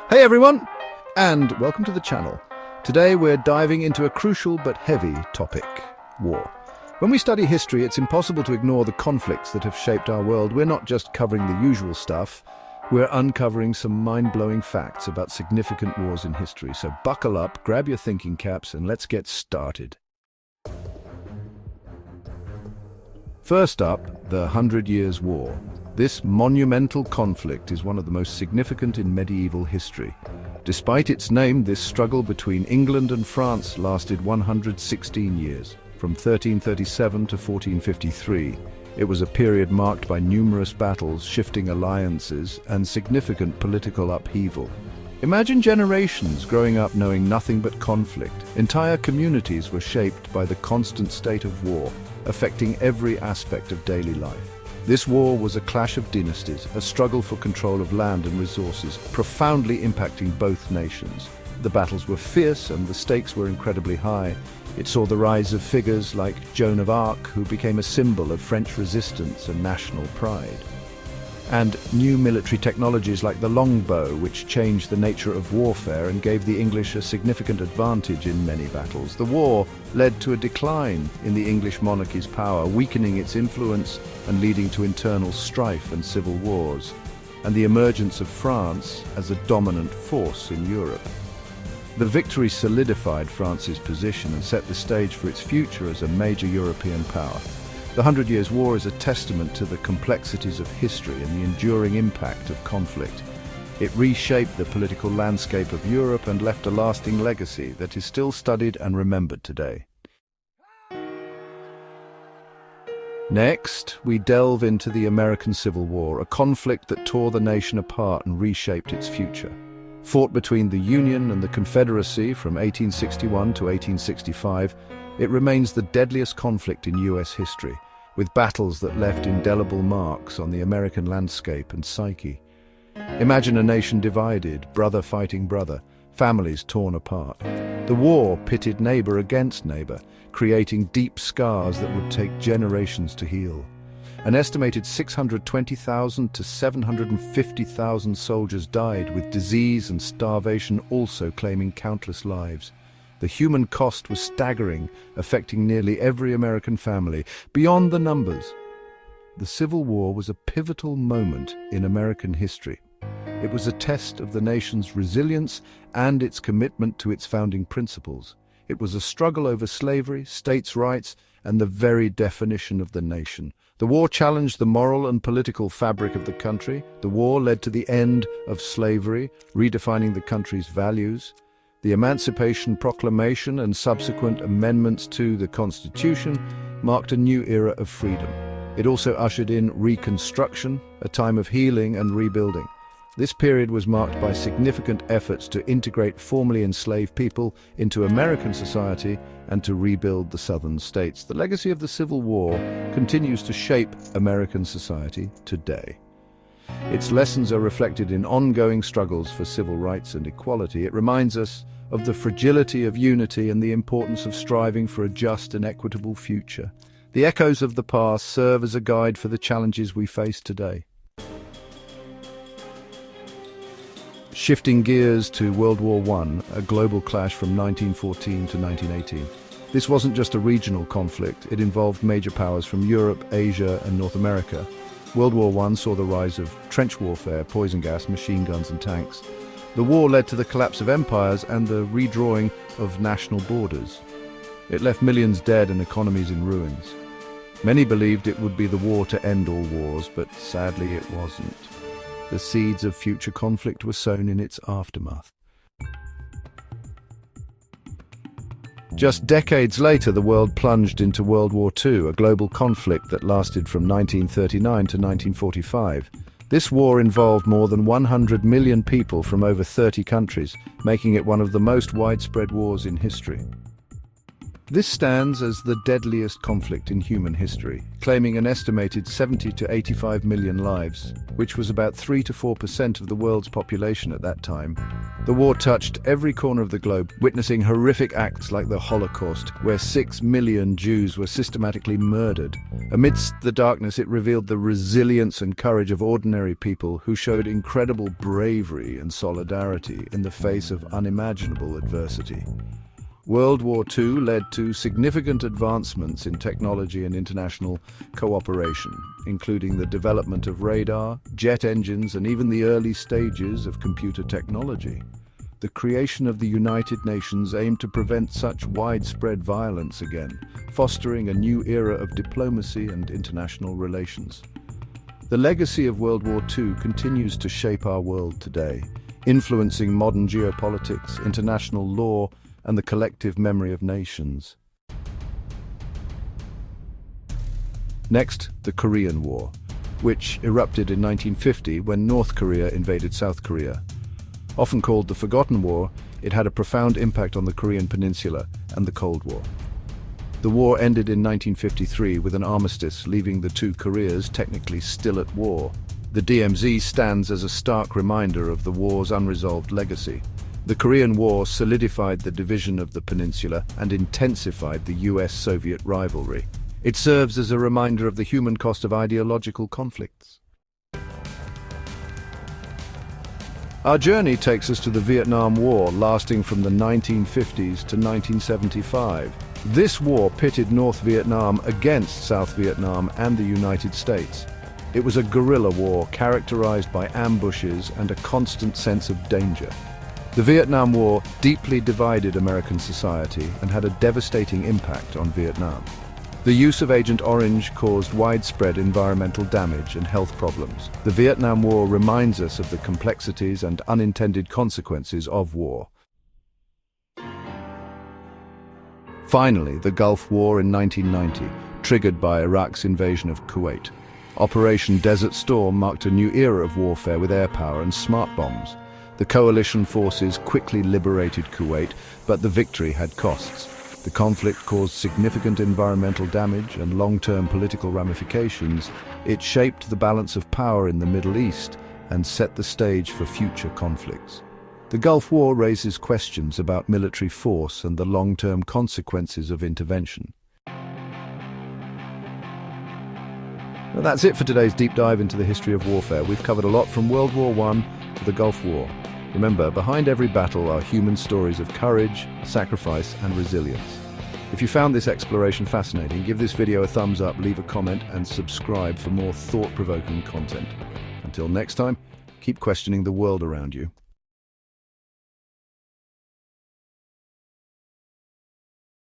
Hey everyone, and welcome to the channel. Today we're diving into a crucial but heavy topic, war. When we study history, it's impossible to ignore the conflicts that have shaped our world. We're not just covering the usual stuff, we're uncovering some mind-blowing facts about significant wars in history. So buckle up, grab your thinking caps, and let's get started. First up, the 100 Years' War. This monumental conflict is one of the most significant in medieval history. Despite its name, this struggle between England and France lasted 116 years, from 1337 to 1453. It was a period marked by numerous battles, shifting alliances, and significant political upheaval. Imagine generations growing up knowing nothing but conflict. Entire communities were shaped by the constant state of war, affecting every aspect of daily life. This war was a clash of dynasties, a struggle for control of land and resources, profoundly impacting both nations. The battles were fierce and the stakes were incredibly high. It saw the rise of figures like Joan of Arc, who became a symbol of French resistance and national pride. And new military technologies like the longbow, which changed the nature of warfare and gave the English a significant advantage in many battles. The war led to a decline in the English monarchy's power, weakening its influence and leading to internal strife and civil wars, and the emergence of France as a dominant force in Europe. The victory solidified France's position and set the stage for its future as a major European power. The 100 Years' War is a testament to the complexities of history and the enduring impact of conflict. It reshaped the political landscape of Europe and left a lasting legacy that is still studied and remembered today. Next, we delve into the American Civil War, a conflict that tore the nation apart and reshaped its future. Fought between the Union and the Confederacy from 1861 to 1865, it remains the deadliest conflict in U.S. history, with battles that left indelible marks on the American landscape and psyche. Imagine a nation divided, brother fighting brother, families torn apart. The war pitted neighbor against neighbor, creating deep scars that would take generations to heal. An estimated 620,000 to 750,000 soldiers died, with disease and starvation also claiming countless lives. The human cost was staggering, affecting nearly every American family. Beyond the numbers, the Civil War was a pivotal moment in American history. It was a test of the nation's resilience and its commitment to its founding principles. It was a struggle over slavery, states' rights, and the very definition of the nation. The war challenged the moral and political fabric of the country. The war led to the end of slavery, redefining the country's values. The Emancipation Proclamation and subsequent amendments to the Constitution marked a new era of freedom. It also ushered in Reconstruction, a time of healing and rebuilding. This period was marked by significant efforts to integrate formerly enslaved people into American society and to rebuild the southern states. The legacy of the Civil War continues to shape American society today. Its lessons are reflected in ongoing struggles for civil rights and equality. It reminds us of the fragility of unity and the importance of striving for a just and equitable future. The echoes of the past serve as a guide for the challenges we face today. Shifting gears to World War I, a global clash from 1914 to 1918. This wasn't just a regional conflict, it involved major powers from Europe, Asia, and North America. World War I saw the rise of trench warfare, poison gas, machine guns, and tanks. The war led to the collapse of empires and the redrawing of national borders. It left millions dead and economies in ruins. Many believed it would be the war to end all wars, but sadly it wasn't. The seeds of future conflict were sown in its aftermath. Just decades later, the world plunged into World War II, a global conflict that lasted from 1939 to 1945. This war involved more than 100 million people from over 30 countries, making it one of the most widespread wars in history. This stands as the deadliest conflict in human history, claiming an estimated 70 to 85 million lives, which was about 3 to 4% of the world's population at that time. The war touched every corner of the globe, witnessing horrific acts like the Holocaust, where 6 million Jews were systematically murdered. Amidst the darkness, it revealed the resilience and courage of ordinary people who showed incredible bravery and solidarity in the face of unimaginable adversity. World War II led to significant advancements in technology and international cooperation, including the development of radar, jet engines, and even the early stages of computer technology. The creation of the United Nations aimed to prevent such widespread violence again, fostering a new era of diplomacy and international relations. The legacy of World War II continues to shape our world today, influencing modern geopolitics, international law, and the collective memory of nations. Next, the Korean War, which erupted in 1950 when North Korea invaded South Korea. Often called the Forgotten War, it had a profound impact on the Korean Peninsula and the Cold War. The war ended in 1953 with an armistice, leaving the two Koreas technically still at war. The DMZ stands as a stark reminder of the war's unresolved legacy. The Korean War solidified the division of the peninsula and intensified the US-Soviet rivalry. It serves as a reminder of the human cost of ideological conflicts. Our journey takes us to the Vietnam War, lasting from the 1950s to 1975. This war pitted North Vietnam against South Vietnam and the United States. It was a guerrilla war characterized by ambushes and a constant sense of danger. The Vietnam War deeply divided American society and had a devastating impact on Vietnam. The use of Agent Orange caused widespread environmental damage and health problems. The Vietnam War reminds us of the complexities and unintended consequences of war. Finally, the Gulf War in 1990, triggered by Iraq's invasion of Kuwait. Operation Desert Storm marked a new era of warfare with air power and smart bombs. The coalition forces quickly liberated Kuwait, but the victory had costs. The conflict caused significant environmental damage and long-term political ramifications. It shaped the balance of power in the Middle East and set the stage for future conflicts. The Gulf War raises questions about military force and the long-term consequences of intervention. Well, that's it for today's deep dive into the history of warfare. We've covered a lot from World War I to the Gulf War. Remember, behind every battle are human stories of courage, sacrifice, and resilience. If you found this exploration fascinating, give this video a thumbs up, leave a comment, and subscribe for more thought-provoking content. Until next time, keep questioning the world around you.